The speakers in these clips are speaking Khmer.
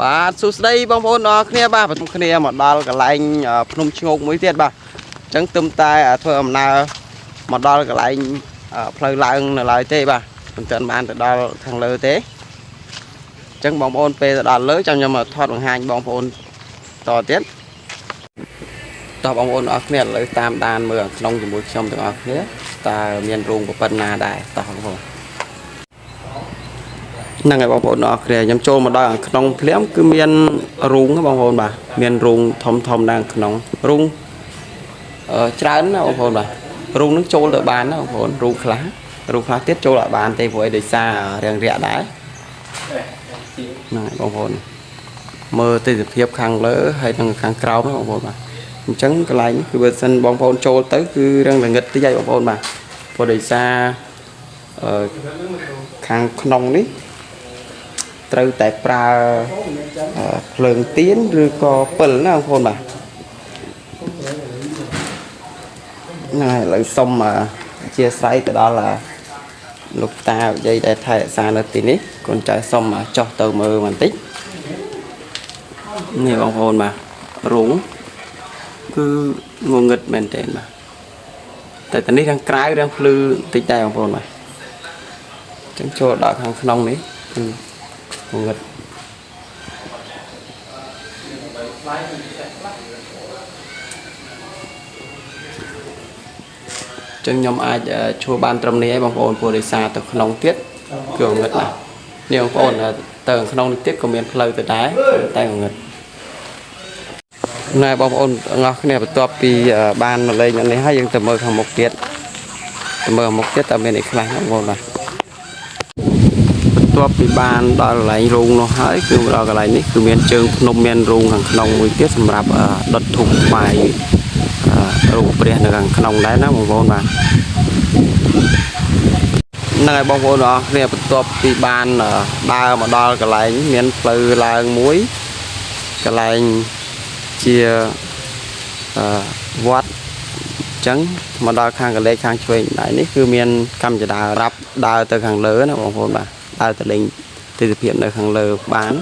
បាទសួស្តីបងប្អូនអរគ្នាបាទខ្ញុំគ្នាមកដល់កន្លែងភ្នំឈ្ងោកមួយទៀតបាទអញ្ចឹងទឹមតែធ្វើអំណើមកដល់កន្លែងផ្លូវឡើងនៅឡើយទេបាទមិនទាន់បានទៅដល់ខាងលើទេអញ្ចឹងបងប្អូនពេលទៅដល់លើចាំខ្ញុំមកថតបង្ហាញបងប្អូនតទៀតតោះបងប្អូនអរគ្នាឥឡូវតាមដានមើលក្នុងជាមួយខ្ញុំទាំងអស់គ្នាតើមានរោងប៉ុណ្ណាដែរតោះបងប្អូនហ្នឹងហើយបងប្អូនអរគ្នាខ្ញុំចូលមកដល់ក្នុងភ្លាមគឺមានរូងបងប្អូនបាទមានរូងធំដែរក្នុងរូងច្រើនណាបងប្អូនបាទរូងនឹងចូលទៅបានណាបងប្អូនរូងខ្លះទៀតចូលអត់បានទេព្រោះអីដោយសាររាំងរាក់ដែរហ្នឹងហើយបងប្អូនមើលទិដ្ឋភាពខាងលើហើយនិងខាងក្រោមណាបងប្អូនបាទអញ្ចឹងកន្លែងនេះគឺបើសិនបងប្អូនចូលទៅគឺរាំងល្ងឹតតិចហើយបងប្អូនបាទព្រោះដោយសារខាងក្នុងនេះត្រូវតែប្រើភ្លើងទៀនឬក៏ពិលណាបងប្អូនបាទហ្នឹងហើយឥឡូវសុំអធិស្ឋានទៅដល់លោកតាយាយដែលថែរក្សានៅទីនេះកូនចៅសុំចុះទៅមើលបន្តិចនេះបងប្អូនបាទរូងគឺងងឹតមែនទែនបាទតែតានេះខាងក្រៅរាងភ្លឺតិចដែរបងប្អូនបាទអញ្ចឹងចូលដល់ខាងក្នុងនេះគឺងងឹតចឹងខ្ញុំអាចជួបបានត្រឹមនេះឯងបងប្អូនព្រោះដោយសារទៅក្នុងទៀតគឺងងឹតណាស់នេះបងប្អូនទៅក្នុងនេះទៀតក៏មានផ្លូវទៅដែរតែងងឹតណែបងប្អូនអរគ្នាបន្ទាប់ពីបានមកលេងនេះហើយយើងទៅមើលខាងមុខទៀតតើមានអីខ្លះបងប្អូនបាទបន្ទាប់ពីបានដល់កន្លែងរូងនោះហើយគឺដល់កន្លែងនេះគឺមានជើងភ្នំមានរូងខាងក្នុងមួយទៀតសម្រាប់ដុតធូបថ្វាយរូបព្រះនៅខាងក្នុងដែរណាបងប្អូនបាទហ្នឹងហើយបងប្អូនអរគ្នាបន្ទាប់ពីបានដើរមកដល់កន្លែងមានផ្លូវឡើងមួយកន្លែងជាវត្តអញ្ចឹងមកដល់ខាងកលេចខាងឆ្វេងដៃនេះគឺមានកម្មចដារាប់ដើរទៅខាងលើណាបងប្អូនបាទដើរទៅលេងទិដ្ឋភាពនៅខាងលើបាន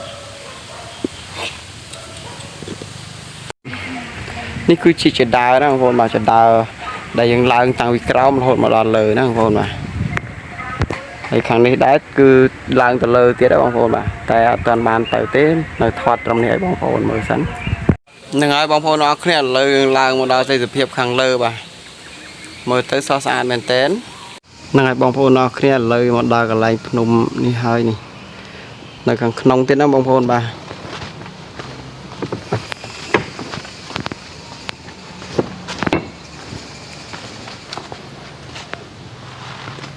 នេះគឺជាចដាណាបងប្អូនបាទចដាដែលយើងឡើងតាំងពីក្រោមរហូតមកដល់លើណាបងប្អូនបាទហើយខាងនេះដែរគឺឡើងទៅលើទៀតបងប្អូនបាទតែអត់ទាន់បានទៅទេនៅថតត្រឹមនេះឲ្យបងប្អូនមើលសិនហ្នឹងហើយបងប្អូនអរគ្នាឥឡូវឡើងមកដល់ទិដ្ឋភាពខាងលើបាទមើលទៅស្រស់ស្អាតមែនទែនហ្នឹងហើយបងប្អូនអរគ្នាឥឡូវមកដល់កន្លែងភ្នំនេះហើយនេះនៅខាងក្នុងទៀតណាបងប្អូនបាទ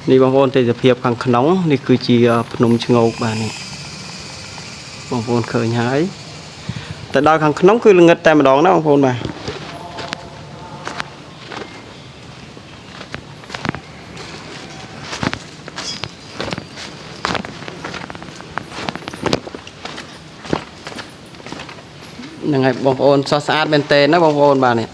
នេះបងប្អូនទិដ្ឋភាពខាងក្នុងនេះគឺជាភ្នំឈ្ងោកបាទនេះបងប្អូនឃើញហើយតែដល់ខាងក្នុងគឺល្ងឹតតែម្ដងណាបងប្អូនបាទហ្នឹងហើយបងប្អូនស្រស់ស្អាតមែនទែនណាបងប្អូនបាទនេះ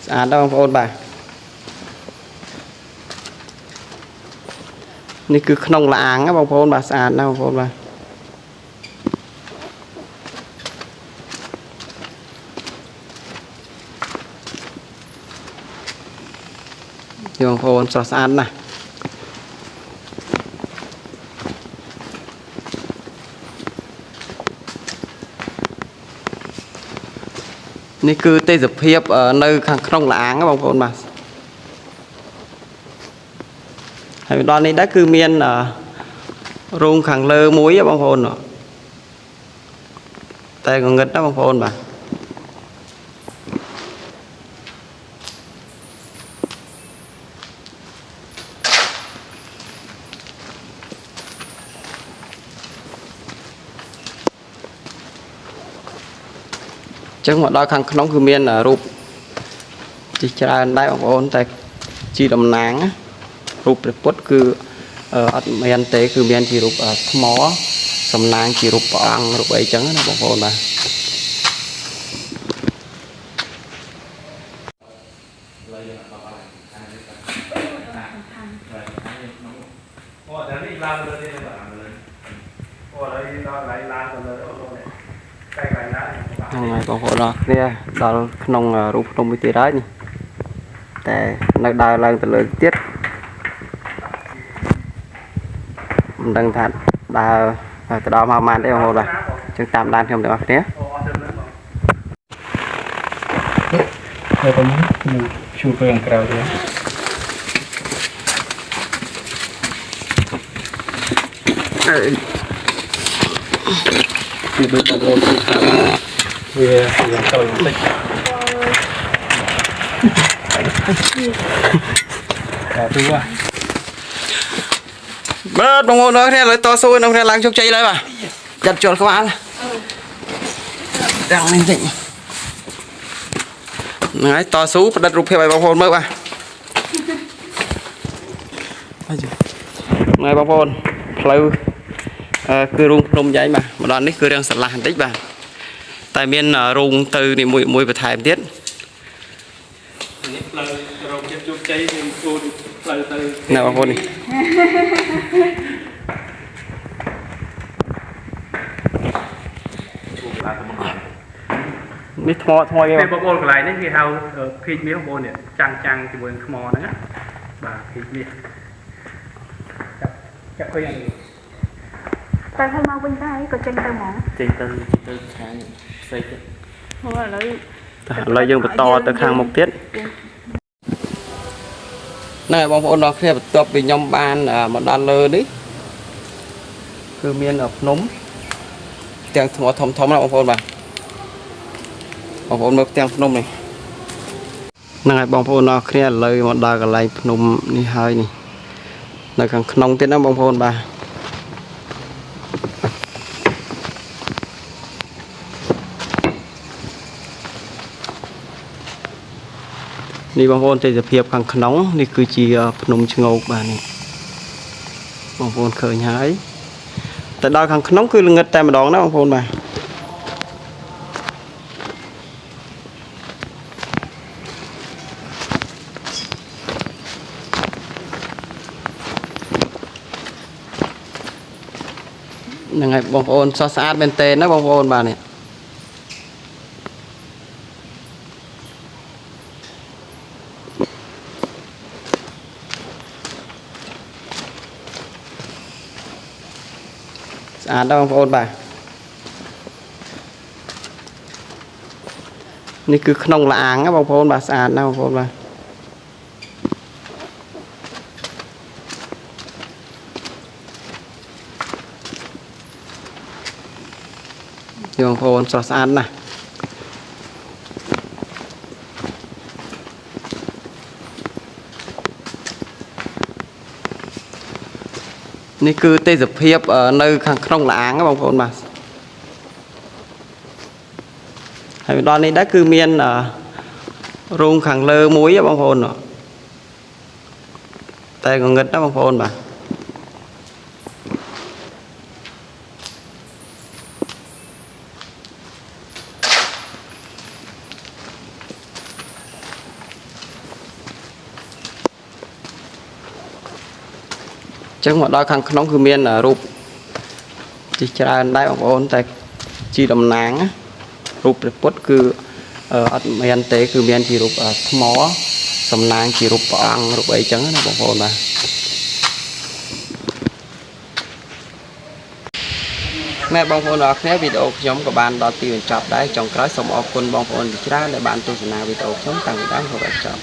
ស្អាតណាស់បងប្អូនបាទនេះគឺក្នុងលាងណាបងប្អូនបាទស្អាតណាស់បងប្អូនបាទបងប្អូនស្រស់ស្អាតណាស់នេះគឺទេសភាពនៅខាងក្នុងលាងបងប្អូនបាទហើយដល់នេះដែរគឺមានរូងខាងលើមួយបងប្អូនតែងងឹតណាបងប្អូនបាទចឹងមកដល់ខាងក្នុងគឺមានរូបជាច្រើនដែរបងប្អូនតែជាតំណាងរូបព្រះពុទ្ធគឺអត់មានទេគឺមានជារូបថ្មសំណាងជារូបព្រះអង្គរូបអីចឹងណាបងប្អូនបាទ Ủa, đấy là làm rồi thì là làm rồi. Ủa, đấy nó lại làm rồi ô tô này. Cái này lá thì Ngày còn hộ đó kia đó không rụp không bị đấy nhỉแต่นักดาวឡើងទៅលើទៀតមិនដឹងថាដើរទៅដល់មកបានទេបងប្អូនបាទចឹងតាមដានខ្ញុំទាំងអស់គ្នា Rồi tôi muốn chụp vềក្រៅទេពីដូចតែលោកទីខាងវាយ៉ាងតូចបន្តិចតែទូបាទបងប្អូនអរគ្នាឥឡូវតស៊ូក្នុងគ្នាឡើងជោគជ័យហើយបាទចាត់ជល់ក្បាលទាំងនេះតិចហ្នឹងហើយតស៊ូផ្ដិតរូបភាពឲ្យបងប្អូនមើលបាទហើយបងប្អូនផ្លូវគឺរូងភ្នំយ៉ែងបាទម្ដងនេះគឺរឿងស្រឡះបន្តិចបាទតែមានរូងទៅនីមួយបន្ថែមទៀតនេះផ្លូវរោងចិត្តជោគជ័យមានគោលផ្លូវទៅណែបងប្អូននេះនេះថ្មគេបងប្អូនកន្លែងនេះគេហៅភីកមាសបងប្អូននេះចាំងជាមួយនឹងថ្មហ្នឹងណាបាទភីកមាសចាប់ឃើញអីតែឲ្យមកវិញដែរក៏ចេញទៅហ្មងចេញទៅខាងផ្សេងទៀតហូឥឡូវយើងបន្តទៅខាងមុខទៀតណែបងប្អូនដល់គ្នាបន្ទាប់ពីខ្ញុំបានមកដល់លើនេះគឺមានភ្នំទាំងថ្មធំណាបងប្អូនបាទបងប្អូនមើលផ្ទាំងភ្នំនេះហ្នឹងហើយបងប្អូនអរគ្នាឥឡូវមកដល់កន្លែងភ្នំនេះហើយនេះនៅខាងក្នុងទៀតណាបងប្អូនបាទនេះបងប្អូនទេសភាពខាងក្នុងនេះគឺជាភ្នំឈ្ងោកបាទនេះបងប្អូនឃើញហើយតែដល់ខាងក្នុងគឺល្ងឹតតែម្ដងណាបងប្អូនបាទហ្នឹងហើយបងប្អូនសោះស្អាតមែនតើណាបងប្អូនបាទនេះស្អាតដែរបងប្អូនបាទនេះគឺក្នុងលាអាងណាបងប្អូនបាទស្អាតណាស់បងប្អូនបាទបងប្អូនស្រស់ស្អាតណាស់នេះគឺទេសភាពនៅខាងក្នុងលាអាងបងប្អូនបាទហើយដល់នេះដែរគឺមានរោងខាងលើមួយបងប្អូនតែងងឹតណាបងប្អូនបាទចឹងមកដល់ខាងក្នុងគឺមានរូបជាច្រើនដែរបងប្អូនតែជាតំណាងរូបព្រះពុទ្ធគឺអត់មានទេគឺមានជារូបថ្មសំណាងជារូបព្រះអង្គរូបអីចឹងណាបងប្អូនបាទណែបងប្អូនអរគ្នាវីដេអូខ្ញុំក៏បានដល់ទីបញ្ចប់ដែរចុងក្រោយសូមអរគុណបងប្អូនជាច្រើនដែលបានទស្សនាវីដេអូខ្ញុំតាំងពីដើមរហូតដល់ចប់